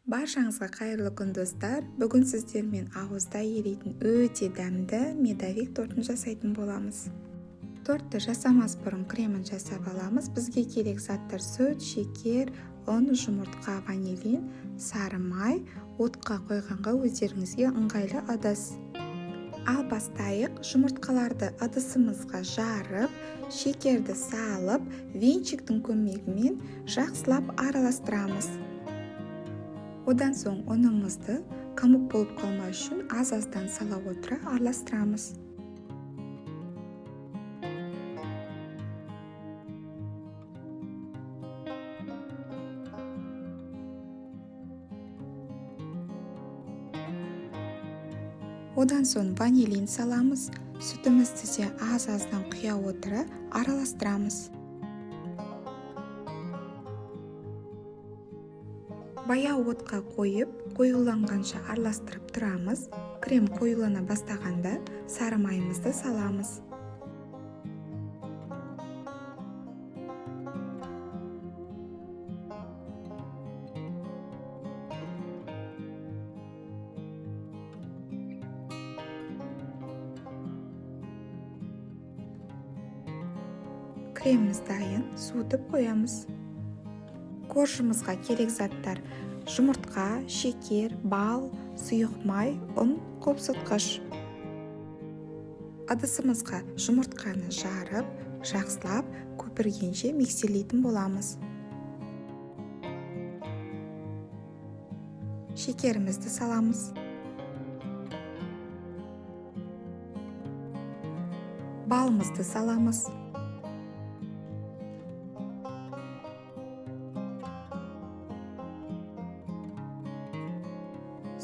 Баршаңызға қайырлы күн достар. Бүгін сіздермен ауызда еритін өте дәмді медовик тортын жасайтын боламыз. Тортты жасамас бұрын кремін жасап аламыз. Бізге керек заттар сүт, шекер, ұн, жұмыртқа, ванилин, сары май, отқа қойғанға өздеріңізге ыңғайлы ыдыс. Ал бастайық. Жұмыртқаларды ыдысымызға жарып, шекерді салып, венчиктің көмегімен жақсылап араластырамыз. Одан соң ұнымызды қамық болып қалмау үшін аз-аздан сала отыра араластырамыз. Одан соң ванилин саламыз. Сүтімізді де аз-аздан құя отыра араластырамыз. Баяу отқа қойып, қоюланғанша араластырып тұрамыз. Крем қоюлана бастағанда сары майымызды саламыз. Креміміз дайын, суытып қоямыз. Коржымызға керек заттар: жұмыртқа, шекер, бал, сұйық май, ұн, қопсытқыш. Ыдысымызға жұмыртқаны жарып, жақсылап көпіргенше миксерлейтін боламыз. Шекерімізді саламыз. Балымызды саламыз.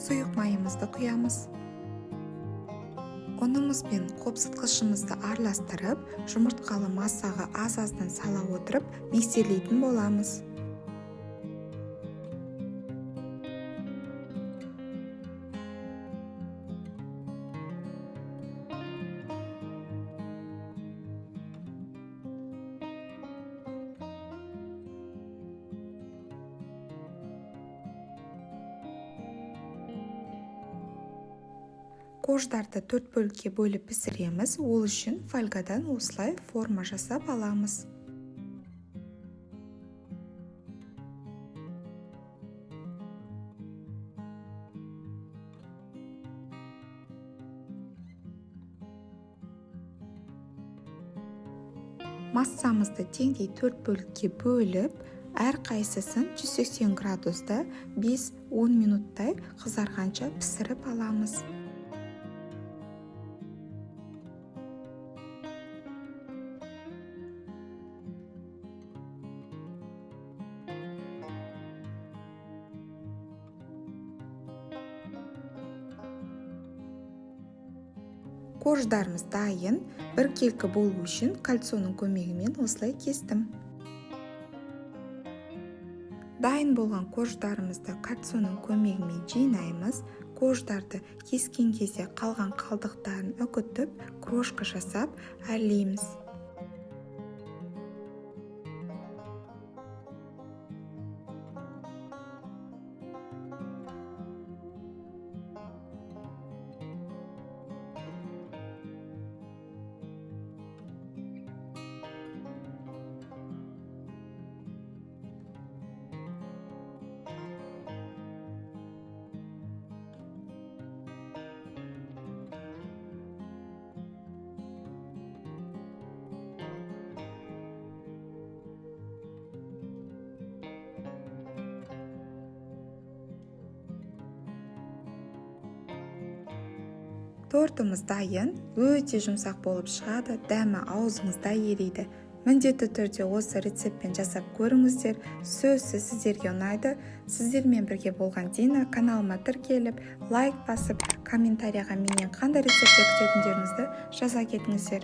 Сұйық майымызды құямыз. Ұнымыз бен қопсытқышымызды араластырып, жұмыртқалы массаға аз-аздан сала отырып, миксерлейтін боламыз. Корждарды 4 бөлікке бөліп пісіреміз. Ол үшін фольгадан осылай форма жасап аламыз. Массамызды теңдей 4 бөлікке бөліп, әрқайсысын 180 градуста 5-10 минуттай қызарғанша пісіріп аламыз. Корждарымыз дайын. Біркелкі болу үшін кольцоның көмегімен осылай кестім. Дайын болған корждарымызды кольцоның көмегімен жинаймыз. Корждарды кескен кезде қалған қалдықтарын үкітіп, крошка жасап әрлейміз. Тортымыз дайын, өте жұмсақ болып шығады, дәмі аузыңызда ериді. Міндетті түрде осы рецептпен жасап көріңіздер. Сөзсіз сіздерге ұнайды. Сіздермен бірге болған Дина. Каналыма тіркеліп, лайк басып, комментарияға менен қандай рецептер күтетіндеріңізді жаза кетіңіздер.